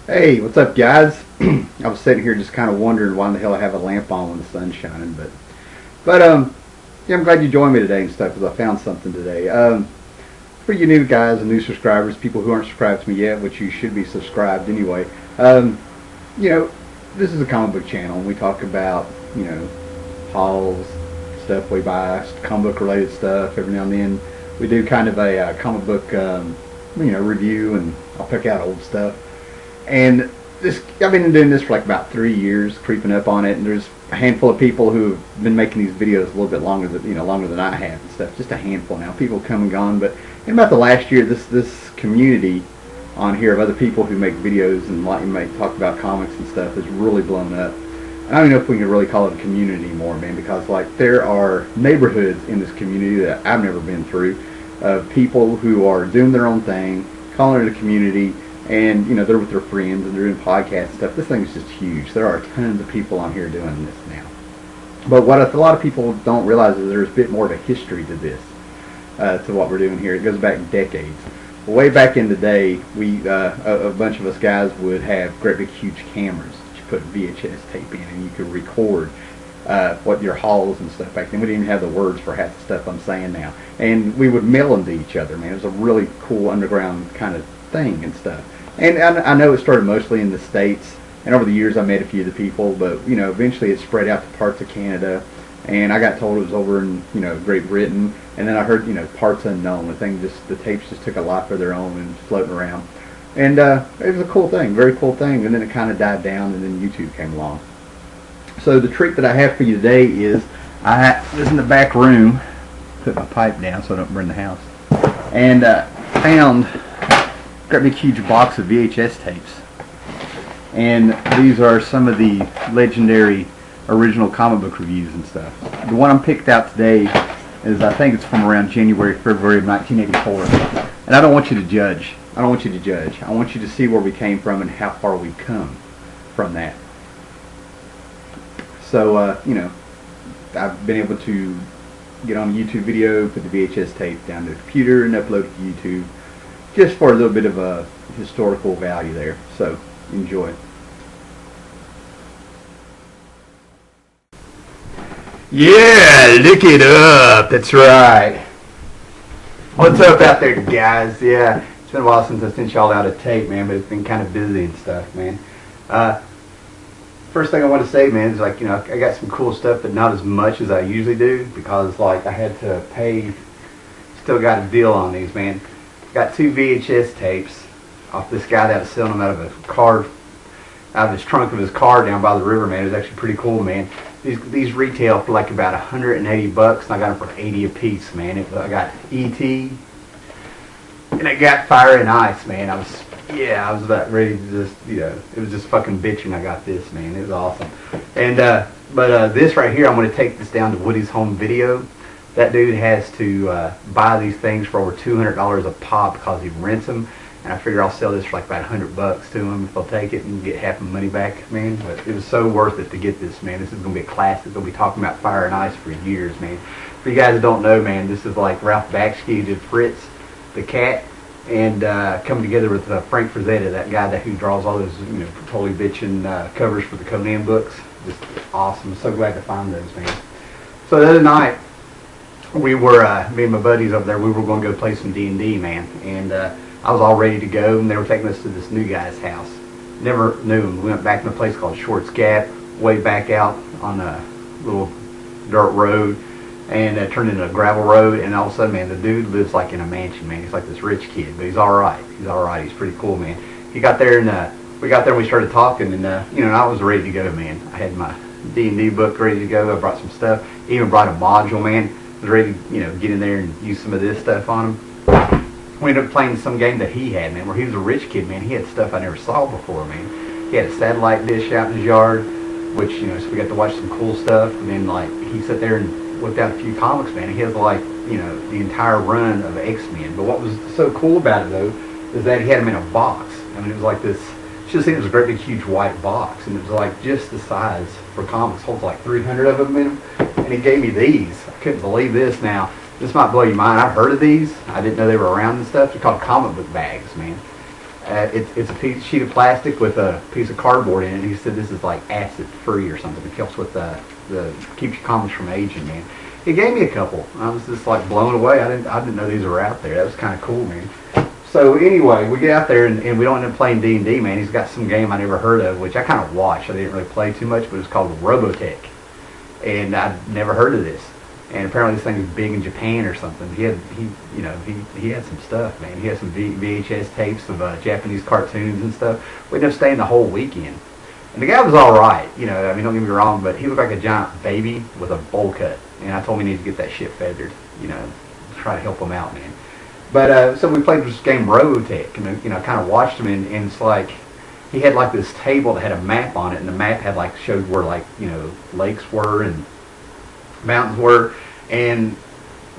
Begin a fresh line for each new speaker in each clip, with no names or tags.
Hey, what's up, guys? I was sitting here just kind of wondering why in the hell I have a lamp on when the sun's shining, but yeah, I'm glad you joined me today and stuff because I found something today. For you new guys and new subscribers, people who aren't subscribed to me yet, which you should be subscribed anyway. You know, this is a comic book channel, and we talk about hauls, stuff we buy, comic book related stuff. Every now and then, we do kind of a comic book review, and I'll pick out old stuff. And I've been doing this for like about 3 years, creeping up on it. And there's a handful of people who've been making these videos a little bit longer than I have and stuff. Just a handful now. People come and gone, but in about the last year, this community on here of other people who make videos and talk about comics and stuff has really blown up. And I don't know if we can really call it a community anymore, man, because like there are neighborhoods in this community that I've never been through, of people who are doing their own thing, calling it a community. And they're with their friends and they're doing podcasts and stuff. This thing is just huge. There are tons of people on here doing this now. But what a lot of people don't realize is there's a bit more of a history to this, to what we're doing here. It goes back decades. Way back in the day, a bunch of us guys would have great big huge cameras that you put VHS tape in, and you could record what your hauls and stuff back then. We didn't even have the words for half the stuff I'm saying now. And we would mail them to each other, man. It was a really cool underground kind of thing and stuff. And I know it started mostly in the States, and over the years I met a few of the people, but eventually it spread out to parts of Canada, and I got told it was over in Great Britain, and then I heard parts unknown. The tapes just took a life of their own and floating around, and it was a cool thing, very cool thing. And then it kind of died down, and then YouTube came along. So the trick that I have for you today is I was in the back room, put my pipe down so I don't burn the house, and found got a big huge box of VHS tapes, and these are some of the legendary original comic book reviews and stuff. The one I'm picked out today is, I think it's from around January, February of 1984, and I don't want you to judge. I want you to see where we came from and how far we've come from that. So I've been able to get on a YouTube video, put the VHS tape down to the computer, and upload it to YouTube, just for a little bit of a historical value there. So enjoy. Yeah, look it up. That's right. What's up out there, guys? Yeah, it's been a while since I sent y'all out a tape, man, but it's been kind of busy and stuff, man. First thing I want to say, man, is I got some cool stuff, but not as much as I usually do, because I had to pay. Still got a deal on these, man. Got 2 VHS tapes off this guy that was selling them out of his trunk of his car down by the river, man. It was actually pretty cool, man. These retail for like about $180 bucks, and I got them for 80 a piece, man. I got E.T. and I got Fire and Ice, man. I was about ready to just, it was just fucking bitching. I got this, man. It was awesome. And but this right here, I'm going to take this down to Woody's Home Video. That dude has to buy these things for over $200 a pop because he rents them, and I figure I'll sell this for like about $100 bucks to him if they'll take it and get half my money back, man. But it was so worth it to get this, man. This is going to be a classic. We'll be talking about Fire and Ice for years, man. For you guys that don't know, man, this is like Ralph Bakshi did Fritz the Cat, and coming together with Frank Frazetta, that guy who draws all those totally bitchin' covers for the Conan books. Just awesome. So glad to find those, man. So the other night, we were, me and my buddies over there, we were going to go play some D&D, man, and I was all ready to go, and they were taking us to this new guy's house. Never knew him. We went back in a place called Shorts Gap, way back out on a little dirt road, and it turned into a gravel road, and all of a sudden, man, the dude lives like in a mansion, man. He's like this rich kid, but he's alright. He's pretty cool, man. He got there, and we got there and we started talking, and I was ready to go, man. I had my D&D book ready to go. I brought some stuff, even brought a module, man. Was ready to get in there and use some of this stuff on him. We ended up playing some game that he had, man, where he was a rich kid, man. He had stuff I never saw before, man. He had a satellite dish out in his yard, which, so we got to watch some cool stuff. And then, he sat there and whipped out a few comics, man. He has, the entire run of X-Men. But what was so cool about it, though, is that he had them in a box. I mean, it was like this, you should have seen it was a great big huge white box. And it was like just the size for comics. Holds like 300 of them in them. And he gave me these. I couldn't believe this. Now, this might blow your mind. I've heard of these. I didn't know they were around and stuff. They're called comic book bags, man. It's a sheet of plastic with a piece of cardboard in it. And he said this is like acid free or something. It helps with the keeps your comics from aging, man. He gave me a couple. I was just like blown away. I didn't know these were out there. That was kind of cool, man. So anyway, we get out there and we don't end up playing D&D, man. He's got some game I never heard of, which I kind of watched. I didn't really play too much, but it's called Robotech, and I'd never heard of this. And apparently this thing is big in Japan or something. He had some stuff, man. He had some VHS tapes of Japanese cartoons and stuff. We ended up staying the whole weekend. And the guy was all right, I mean, don't get me wrong, but he looked like a giant baby with a bowl cut. And I told him he needs to get that shit feathered, try to help him out, man. But so we played this game Robotech, and kind of watched him, and it's like he had like this table that had a map on it, and the map had like showed where like lakes were and mountains were, and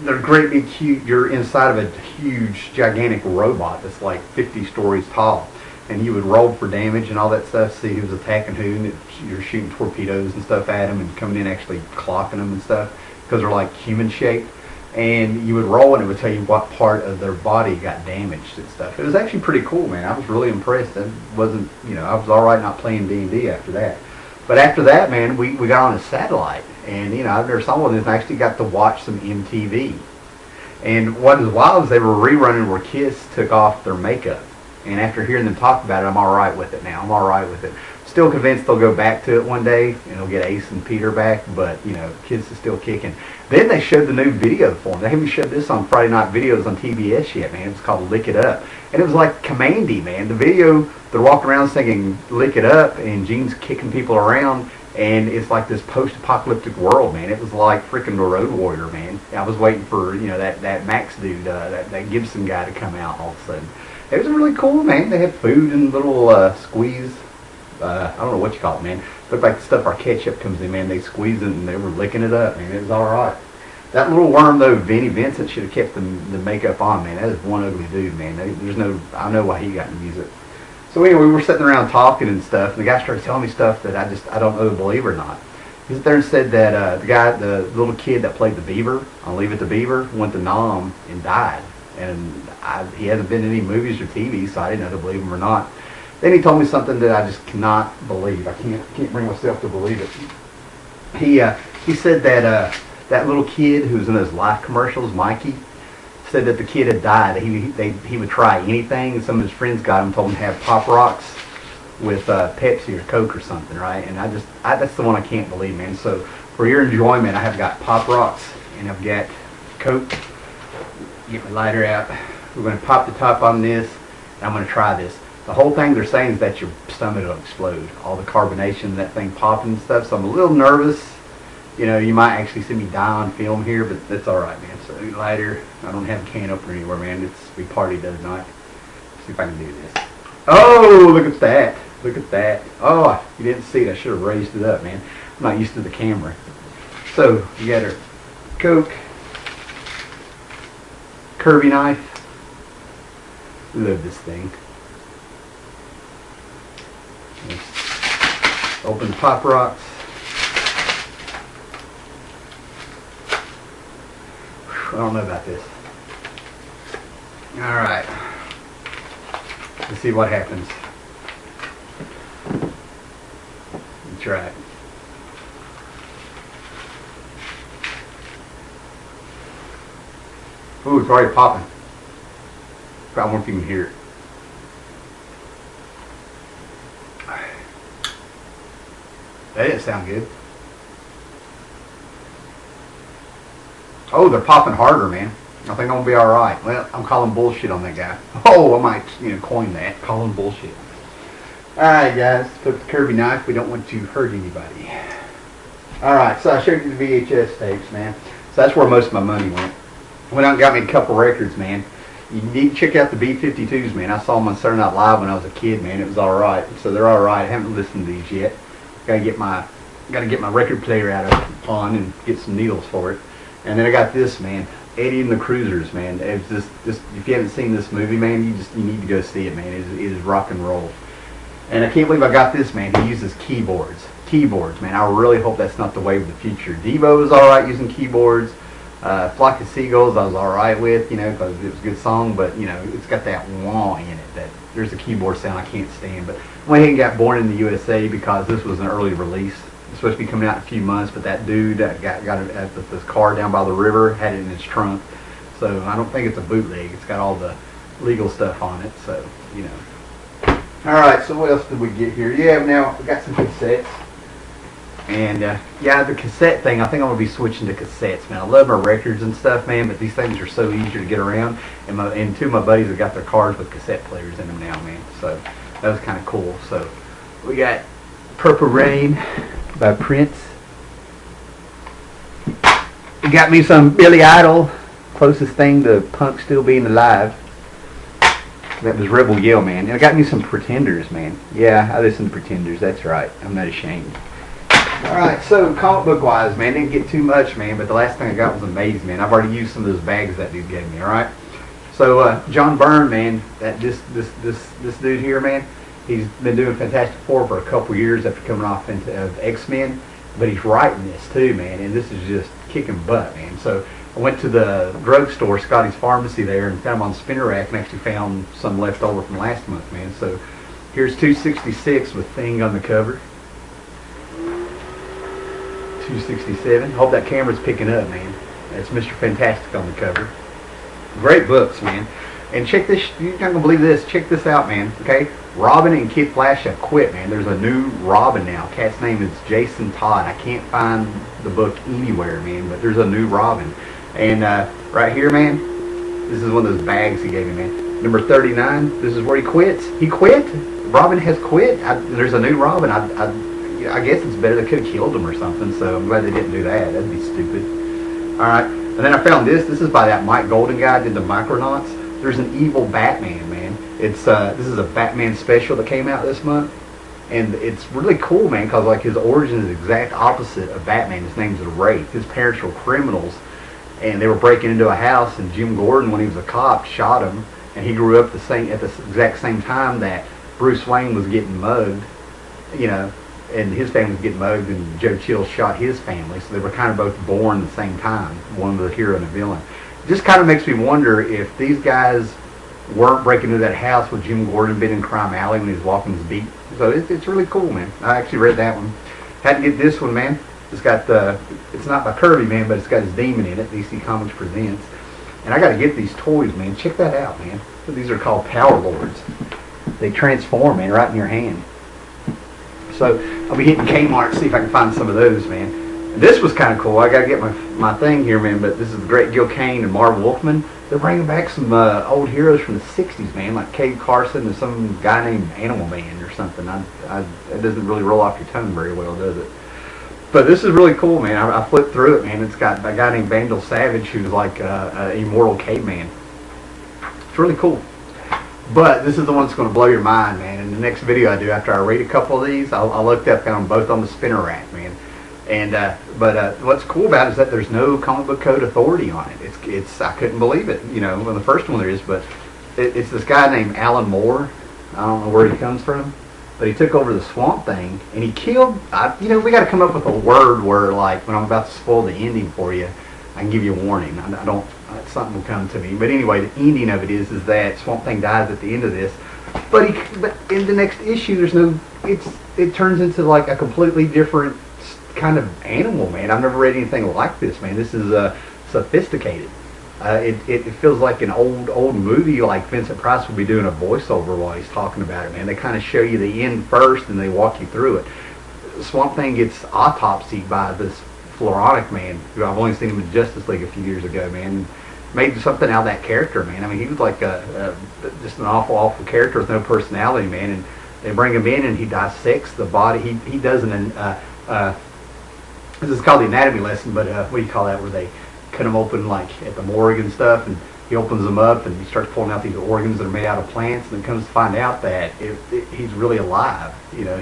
they're great big huge. You're inside of a huge gigantic robot that's like 50 stories tall, and you would roll for damage and all that stuff. See who was attacking who, and you're shooting torpedoes and stuff at them, and coming in actually clocking them and stuff because they're like human shaped. And you would roll and it would tell you what part of their body got damaged and stuff. It was actually pretty cool, man. I was really impressed. I wasn't, I was all right not playing D&D after that. But after that, man, we got on a satellite. And, I've never saw one of these, and I actually got to watch some MTV. And what is wild is they were rerunning where kids took off their makeup. And after hearing them talk about it, I'm all right with it now. I'm all right with it. Still convinced they'll go back to it one day, and they'll get Ace and Peter back, but, kids are still kicking. Then they showed the new video for them. They haven't showed this on Friday Night Videos on TBS yet, man. It's called Lick It Up. And it was like Commandy, man. The video, they're walking around singing Lick It Up, and Gene's kicking people around, and it's like this post-apocalyptic world, man. It was like freaking the Road Warrior, man. I was waiting for, that Max dude, that Gibson guy to come out all of a sudden. It was really cool, man. They had food and little squeeze. I don't know what you call it, man. Looked like the stuff our ketchup comes in, man. They squeezed it and they were licking it up, man. It was all right. That little worm, though, Vinnie Vincent, should have kept the makeup on, man. That is one ugly dude, man. I know why he got to use it. So anyway, we were sitting around talking and stuff, and the guy started telling me stuff that I don't know to believe or not. He sat there and said that the little kid that played the Beaver on Leave It to Beaver went to Nam and died. And he hasn't been in any movies or TV, so I didn't know to believe him or not. Then he told me something that I just cannot believe. I can't bring myself to believe it. He said that that little kid who was in those Life commercials, Mikey, said that the kid had died. He would try anything, and some of his friends got him, told him to have Pop Rocks with Pepsi or Coke or something, right? And that's the one I can't believe, man. So for your enjoyment, I have got Pop Rocks and I've got Coke. Get my lighter out. We're going to pop the top on this, and I'm going to try this. The whole thing they're saying is that your stomach will explode. All the carbonation, that thing popping and stuff. So I'm a little nervous. You might actually see me die on film here, but that's all right, man. So lighter. I don't have a can opener anywhere, man. We partied the other night. Let's see if I can do this. Oh, look at that. Look at that. Oh, you didn't see it. I should have raised it up, man. I'm not used to the camera. So you got our Coke. Curvy knife. Love this thing. Let's open the Pop Rocks. I don't know about this. Alright. Let's see what happens. Let's try it. Ooh, it's already popping. I wonder if you can hear it. That didn't sound good. Oh, they're popping harder, man. I think I'm going to be alright. Well, I'm calling bullshit on that guy. Oh, I might, coin that. Calling bullshit. Alright, guys. Took the curvy knife. We don't want to hurt anybody. Alright, so I showed you the VHS tapes, man. So that's where most of my money went. Went out and got me a couple records, man. You need to check out the B-52s, man. I saw them on Saturday Night Live when I was a kid, man. It was alright. So they're alright. I haven't listened to these yet. Gotta get my record player out on and get some needles for it. And then I got this, man. Eddie and the Cruisers, man. It's just if you haven't seen this movie, man, you need to go see it, man. It is rock and roll. And I can't believe I got this, man. He uses keyboards. Keyboards, man. I really hope that's not the way of the future. Devo is alright using keyboards. Flock of Seagulls I was alright with, because it was a good song, but, it's got that wah in it, that there's a keyboard sound I can't stand. But I went ahead and got Born in the USA because this was an early release. It's supposed to be coming out in a few months, but that dude that got it at this car down by the river had it in his trunk. So I don't think it's a bootleg. It's got all the legal stuff on it. So, you know. All right. So what else did we get here? Yeah, now we got some cassettes. And yeah, the cassette thing, I think I'm going to be switching to cassettes, man. I love my records and stuff, man, but these things are so easier to get around. And two of my buddies have got their cars with cassette players in them now, man. So that was kind of cool. So we got Purple Rain by Prince. We got me some Billy Idol, closest thing to punk still being alive. That was Rebel Yell, man. And I got me some Pretenders, man. Yeah, I listen to Pretenders, that's right. I'm not ashamed. Alright, so comic book wise, man, didn't get too much, man, but the last thing I got was Amaze, man. I've already used some of those bags that dude gave me, alright? So, John Byrne, man, this dude here, man, he's been doing Fantastic Four for a couple years after coming off into X-Men, but he's writing this too, man, and this is just kicking butt, man. So, I went to the drugstore, Scotty's Pharmacy there, and found them on Spinner Rack, and actually found some left over from last month, man. So, here's 266 with Thing on the cover. 267. Hope that camera's picking up, man. That's Mr. Fantastic on the cover. Great books, man. And check this. You're not gonna believe this. Check this out, man. Okay, Robin and Kid Flash have quit, man. There's a new Robin now. Cat's name is Jason Todd. I can't find the book anywhere, man. But there's a new Robin. And right here, man, this is one of those bags he gave me, man. Number 39. This is where he quits. He quit. Robin has quit. There's a new Robin. I guess it's better. They could have killed him or something, so I'm glad they didn't do that. That'd be stupid. Alright, and then I found this. This is by that Mike Golden guy who did the Micronauts. There's an evil Batman, man. It's this is a Batman special that came out this month. And it's really cool, man, because like his origin is the exact opposite of Batman. His name's Wraith. His parents were criminals, and they were breaking into a house, and Jim Gordon, when he was a cop, shot him. And he grew up at the exact same time that Bruce Wayne was getting mugged, you know, and his family was getting mugged, and Joe Chill shot his family, so they were kind of both born at the same time, one was a hero and a villain. It just kind of makes me wonder if these guys weren't breaking into that house with Jim Gordon been in Crime Alley when he was walking his beat. So it's really cool, man. I actually read that one. Had to get this one, man. It's got it's not by Kirby, man, but it's got his demon in it. DC Comics presents, and I got to get these toys, man. Check that out, man. These are called Power Lords. They transform, man, right in your hand. So I'll be hitting Kmart to see if I can find some of those, man. And this was kind of cool. I got to get my thing here, man, but this is the Great Gil Kane and Marv Wolfman. They're bringing back some old heroes from the 60s, man, like Cade Carson and some guy named Animal Man or something. It doesn't really roll off your tongue very well, does it? But this is really cool, man. I flipped through it, man. It's got a guy named Vandal Savage who's like an immortal caveman. It's really cool. But this is the one that's going to blow your mind, man. In the next video I do, after I read a couple of these, I looked up, found them both on the Spinner Rack, man. And but what's cool about it is that there's no comic book code authority on it. It's I couldn't believe it. You know, well, the first one there is, but it's this guy named Alan Moore. I don't know where he comes from, but he took over the Swamp Thing and he killed. You know, we got to come up with a word where, like, when I'm about to spoil the ending for you, I can give you a warning. I don't. Something will come to me. But anyway, the ending of it is that Swamp Thing dies at the end of this. But in the next issue, there's no. It turns into like a completely different kind of animal, man. I've never read anything like this, man. This is sophisticated. It feels like an old movie, like Vincent Price would be doing a voiceover while he's talking about it, man. They kind of show you the end first, and they walk you through it. Swamp Thing gets autopsied by this Floronic man, who I've only seen him in Justice League a few years ago, man. Made something out of that character, man. I mean, he was like just an awful character with no personality, man. And they bring him in, and he dissects the body. He does this is called the anatomy lesson, but what do you call that? Where they cut him open, like at the morgue and stuff, and he opens them up, and he starts pulling out these organs that are made out of plants, and it comes to find out that he's really alive. You know,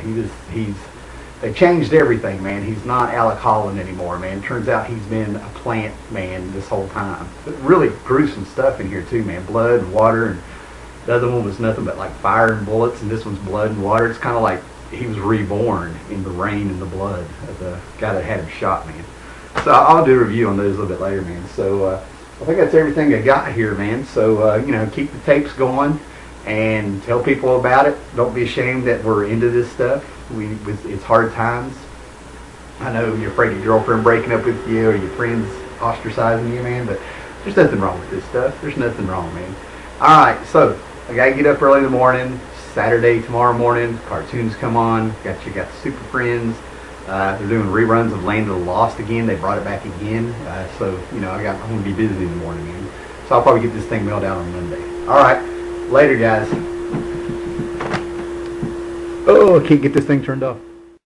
they changed everything, man. He's not Alec Holland anymore, man. It turns out he's been a plant man this whole time. But really gruesome stuff in here too, man. Blood and water, and the other one was nothing but like fire and bullets, and this one's blood and water. It's kind of like he was reborn in the rain and the blood of the guy that had him shot, man. So I'll do a review on those a little bit later, man. So I think that's everything I got here, man. So you know, keep the tapes going. and tell people about it. Don't be ashamed that we're into this stuff. It's hard times. I know you're afraid of your girlfriend breaking up with you or your friends ostracizing you, man, but there's nothing wrong with this stuff. There's nothing wrong, man. Alright, so I gotta get up early in the morning. Saturday, tomorrow morning, cartoons come on. Got the Super Friends. They're doing reruns of Land of the Lost again. They brought it back again. So, I'm gonna be busy in the morning, man. So I'll probably get this thing mailed out on Monday. Alright, later, guys. Oh, I can't get this thing turned off.